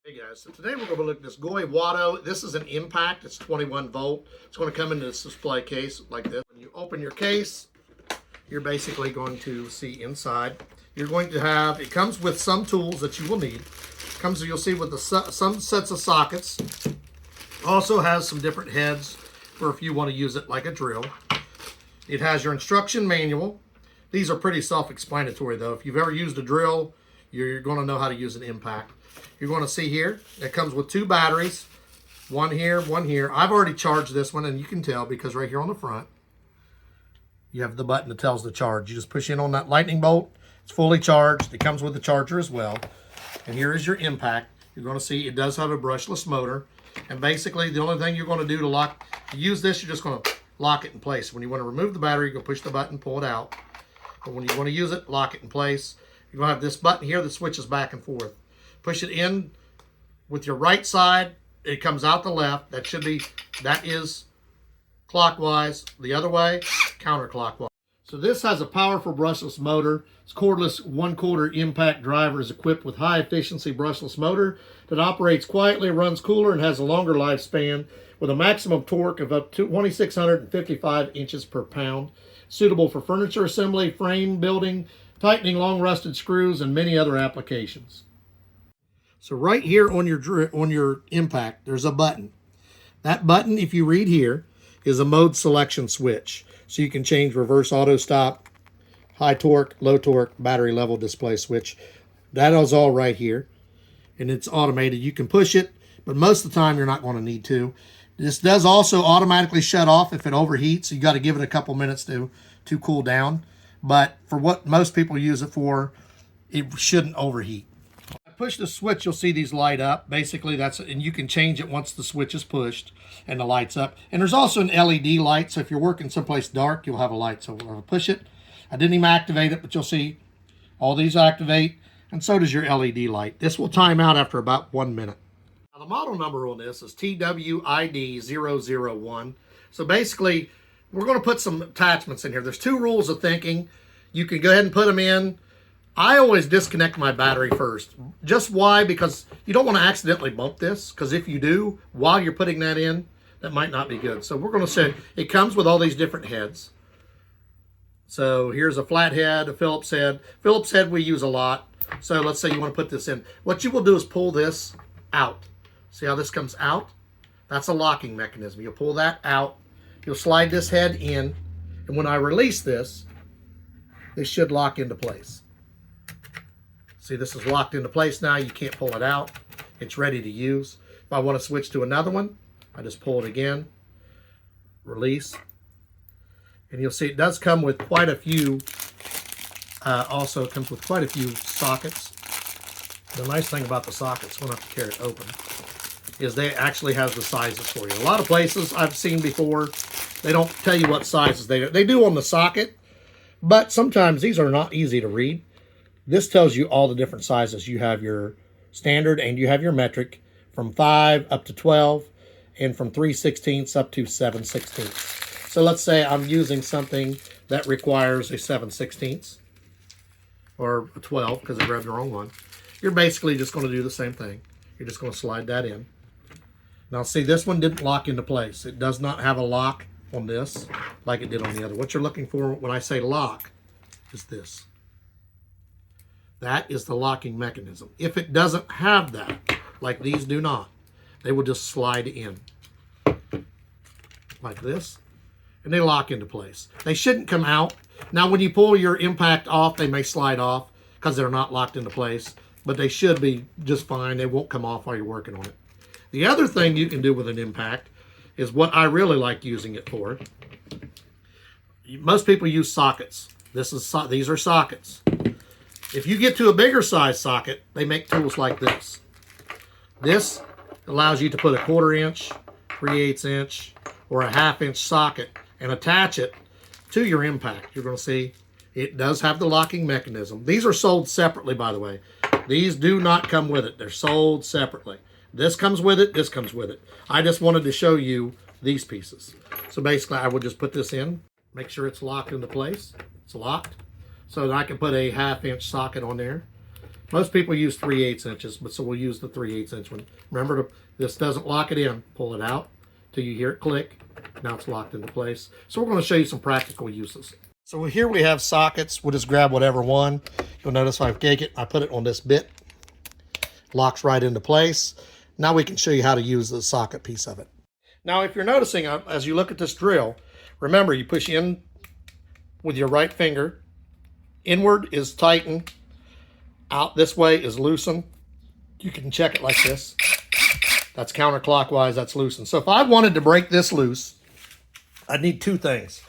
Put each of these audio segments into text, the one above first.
Hey guys, so today we're going to look at this GoYwato. This is an impact. It's 21 volt. It's going to come into this display case like this. When you open your case, you're basically going to see inside. You're going to have, it comes with some tools that you will need. It comes, you'll see, with some sets of sockets. Also has some different heads for if you want to use it like a drill. It has your instruction manual. These are pretty self-explanatory though. If you've ever used a drill, you're going to know how to use an impact. You're going to see here, it comes with two batteries, one here, one here. I've already charged this one, and you can tell because right here on the front, you have the button that tells the charge. You just push in on that lightning bolt. It's fully charged. It comes with the charger as well. And here is your impact. You're going to see it does have a brushless motor. And basically, the only thing you're going to do to use this, you're just going to lock it in place. When you want to remove the battery, you go push the button, pull it out. But when you want to use it, lock it in place. You're going to have this button here that switches back and forth. Push it in with your right side, it comes out the left. That is clockwise. The other way, counterclockwise. So this has a powerful brushless motor. It's cordless 1/4 impact driver is equipped with high efficiency brushless motor that operates quietly, runs cooler, and has a longer lifespan with a maximum torque of up to 2,655 inches per pound. Suitable for furniture assembly, frame building, tightening long rusted screws, and many other applications. So right here on your impact, there's a button. That button, if you read here, is a mode selection switch. So you can change reverse auto stop, high torque, low torque, battery level display switch. That is all right here. And it's automated. You can push it, but most of the time you're not going to need to. This does also automatically shut off if it overheats. You got to give it a couple minutes to cool down. But for what most people use it for, it shouldn't overheat. Push the switch, you'll see these light up. Basically, and you can change it once the switch is pushed and the light's up. And there's also an LED light, so if you're working someplace dark, you'll have a light. So I'll push it. I didn't even activate it, but you'll see all these activate, and so does your LED light. This will time out after about 1 minute. Now, the model number on this is TWID001. So basically, we're going to put some attachments in here. There's two rules of thinking. You can go ahead and put them in. I always disconnect my battery first. Just why? Because you don't want to accidentally bump this, because if you do, while you're putting that in, that might not be good. So we're going to say it comes with all these different heads. So here's a flat head, a Phillips head. Phillips head we use a lot. So let's say you want to put this in. What you will do is pull this out. See how this comes out? That's a locking mechanism. You'll pull that out. You'll slide this head in. And when I release this, this should lock into place. See, this is locked into place now. You can't pull it out. It's ready to use. If I want to switch to another one, I just pull it again, release. And you'll see it does come with quite a few, also it comes with quite a few sockets. The nice thing about the sockets, we'll have to carry it open, is they actually have the sizes for you. A lot of places I've seen before, they don't tell you what sizes they do on the socket, but sometimes these are not easy to read. This tells you all the different sizes. You have your standard and you have your metric from 5 up to 12 and from 3/16 up to 7/16. So let's say I'm using something that requires a 7/16 or a 12 because I grabbed the wrong one. You're basically just going to do the same thing. You're just going to slide that in. Now see, this one didn't lock into place. It does not have a lock on this like it did on the other. What you're looking for when I say lock is this. That is the locking mechanism. If it doesn't have that, like these do not, they will just slide in like this, and they lock into place. They shouldn't come out. Now, when you pull your impact off, they may slide off because they're not locked into place, but they should be just fine. They won't come off while you're working on it. The other thing you can do with an impact is what I really like using it for. Most people use sockets. These are sockets. If you get to a bigger size socket, they make tools like this. This allows you to put a 1/4 inch, 3/8 inch, or a 1/2 inch socket and attach it to your impact. You're going to see it does have the locking mechanism. These are sold separately, by the way. These do not come with it. They're sold separately. This comes with it. This comes with it. I just wanted to show you these pieces. So basically, I would just put this in, make sure it's locked into place. It's locked. So that I can put a 1/2 inch socket on there. Most people use 3/8 inches, but so we'll use the 3/8 inch one. Remember, this doesn't lock it in. Pull it out till you hear it click. Now it's locked into place. So we're going to show you some practical uses. So here we have sockets. We'll just grab whatever one. You'll notice I take it, I put it on this bit. Locks right into place. Now we can show you how to use the socket piece of it. Now if you're noticing, as you look at this drill, remember you push in with your right finger. Inward is tighten. Out this way is loosen. You can check it like this. That's counterclockwise, that's loosen. So if I wanted to break this loose, I need two things.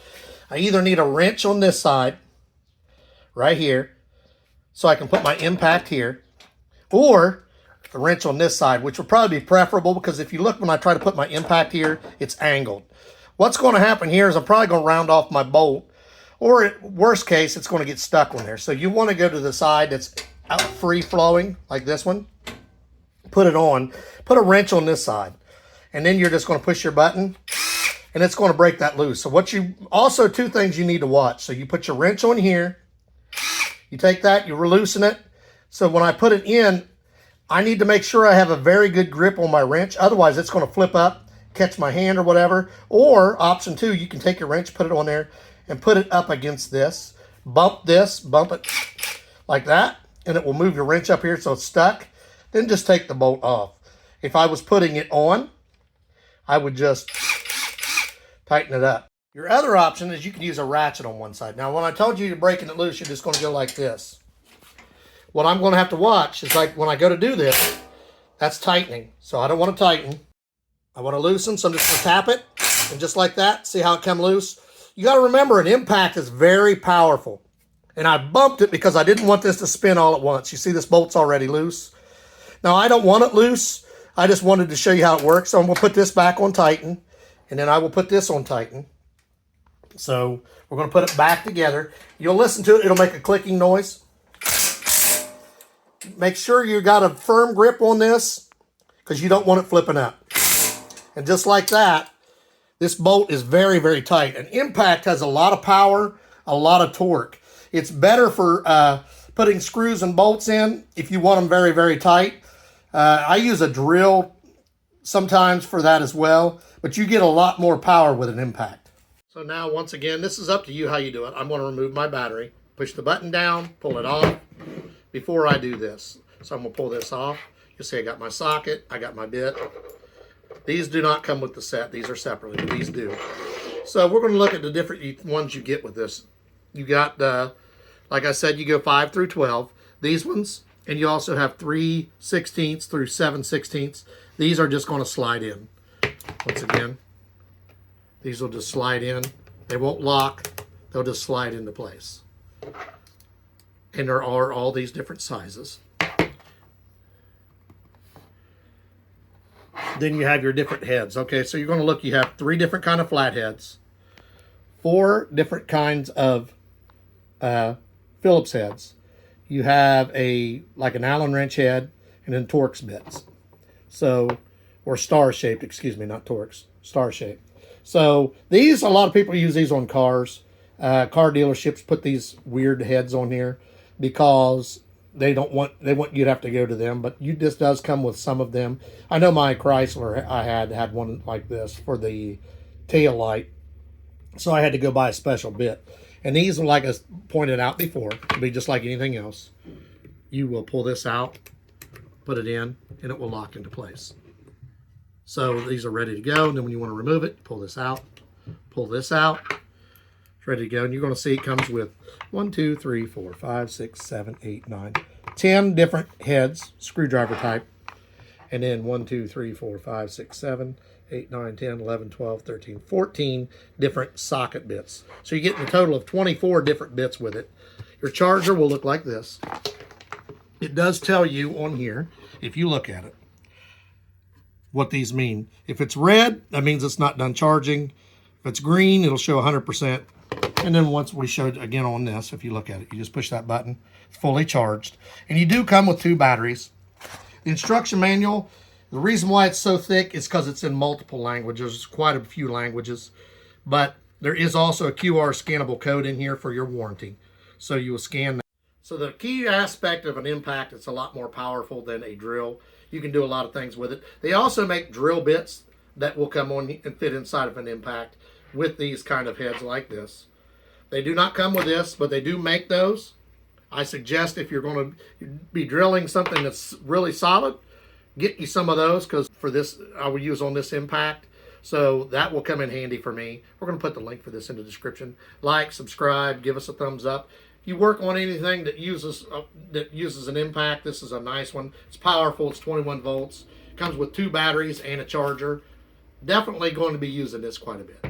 I either need a wrench on this side, right here, so I can put my impact here, or a wrench on this side, which would probably be preferable because if you look when I try to put my impact here, it's angled. What's going to happen here is I'm probably going to round off my bolt, or worst case, it's going to get stuck on there. So you want to go to the side that's out free flowing, like this one. Put it on, put a wrench on this side, and then you're just going to push your button, and it's going to break that loose. So also two things you need to watch. So you put your wrench on here, you take that, you loosen it. So when I put it in, I need to make sure I have a very good grip on my wrench. Otherwise, it's going to flip up, catch my hand or whatever. Or option two, you can take your wrench, put it on there, and put it up against this. Bump it like that, and it will move your wrench up here so it's stuck. Then just take the bolt off. If I was putting it on, I would just tighten it up. Your other option is you can use a ratchet on one side. Now, when I told you you're breaking it loose, you're just going to go like this. What I'm going to have to watch is like when I go to do this, that's tightening. So I don't want to tighten. I want to loosen, so I'm just going to tap it. And just like that, see how it come loose? You got to remember, an impact is very powerful. And I bumped it because I didn't want this to spin all at once. You see this bolt's already loose. Now, I don't want it loose. I just wanted to show you how it works. So I'm going to put this back on tighten, and then I will put this on tighten. So we're going to put it back together. You'll listen to it. It'll make a clicking noise. Make sure you got a firm grip on this because you don't want it flipping up. And just like that, this bolt is very, very tight. An impact has a lot of power, a lot of torque. It's better for putting screws and bolts in if you want them very, very tight. I use a drill sometimes for that as well, but you get a lot more power with an impact. So now, once again, this is up to you how you do it. I'm going to remove my battery, push the button down, pull it off before I do this. So I'm going to pull this off. You'll see I got my socket, I got my bit. These do not come with the set. These are separately, but these do. So we're going to look at the different ones you get with this. You got, like I said, you go 5 through 12. These ones, and you also have 3/16 through 7/16. These are just going to slide in. Once again, these will just slide in. They won't lock. They'll just slide into place. And there are all these different sizes. Then you have your different heads. Okay, so you're going to look, you have 3 different kind of flat heads, 4 different kinds of Phillips heads. You have like an Allen wrench head, and then Torx bits. So, or star shaped, excuse me, not Torx, star shaped. So these, a lot of people use these on cars. Car dealerships put these weird heads on here because they want you to have to go to them, but this does come with some of them. I know my Chrysler, I had one like this for the tail light, so I had to go buy a special bit. And these, like I pointed out before, will be just like anything else. You will pull this out, put it in, and it will lock into place. So these are ready to go, and then when you want to remove it, pull this out, it's ready to go. And you're going to see it comes with 1, 2, 3, 4, 5, 6, 7, 8, 9, 10 different heads, screwdriver type. And then 1, 2, 3, 4, 5, 6, 7, 8, 9, 10, 11, 12, 13, 14 different socket bits. So you're getting a total of 24 different bits with it. Your charger will look like this. It does tell you on here, if you look at it, what these mean. If it's red, that means it's not done charging. If it's green, it'll show 100%. And then once we showed again on this, if you look at it, you just push that button, it's fully charged. And you do come with 2 batteries. The instruction manual, the reason why it's so thick is because it's in multiple languages. There's quite a few languages. But there is also a QR scannable code in here for your warranty. So you will scan that. So the key aspect of an impact, it's a lot more powerful than a drill. You can do a lot of things with it. They also make drill bits that will come on and fit inside of an impact with these kind of heads like this. They do not come with this, but they do make those. I suggest if you're going to be drilling something that's really solid, get you some of those, because for this, I will use on this impact. So that will come in handy for me. We're going to put the link for this in the description. Like, subscribe, give us a thumbs up. If you work on anything that uses an impact, this is a nice one. It's powerful. It's 21 volts. Comes with 2 batteries and a charger. Definitely going to be using this quite a bit.